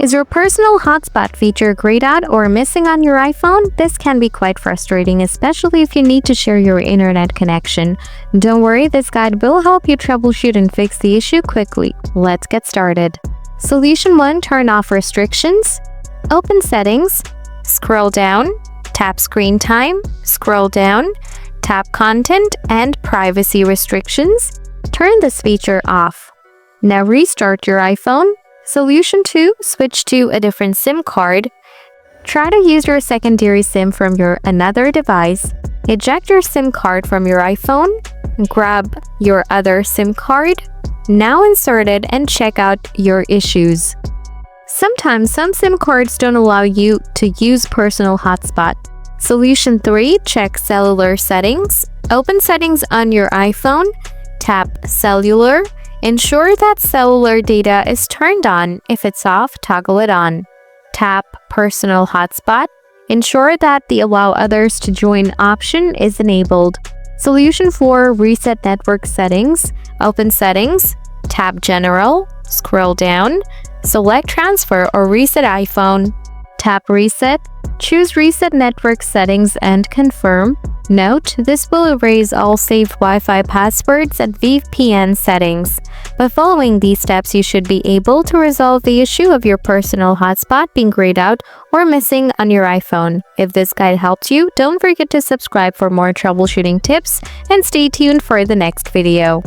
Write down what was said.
Is your personal hotspot feature grayed out or missing on your iPhone? This can be quite frustrating, especially if you need to share your internet connection. Don't worry, this guide will help you troubleshoot and fix the issue quickly. Let's get started. Solution 1. Turn off restrictions. Open Settings. Scroll down. Tap Screen Time. Scroll down. Tap Content and Privacy Restrictions. Turn this feature off. Now restart your iPhone. Solution 2. Switch to a different SIM card. Try to use your secondary SIM from your another device. Eject your SIM card from your iPhone. Grab your other SIM card. Now insert it and check out your issues. Sometimes some SIM cards don't allow you to use Personal Hotspot. Solution 3. Check Cellular settings. Open Settings on your iPhone. Tap Cellular. Ensure that cellular data is turned on. If it's off, toggle it on. Tap Personal Hotspot. Ensure that the Allow Others to Join option is enabled. Solution 4. Reset network settings. Open Settings. Tap General. Scroll down. Select Transfer or Reset iPhone. Tap Reset. Choose Reset Network Settings and confirm. Note, this will erase all saved Wi-Fi passwords and VPN settings. By following these steps, you should be able to resolve the issue of your personal hotspot being grayed out or missing on your iPhone. If this guide helped you, don't forget to subscribe for more troubleshooting tips and stay tuned for the next video.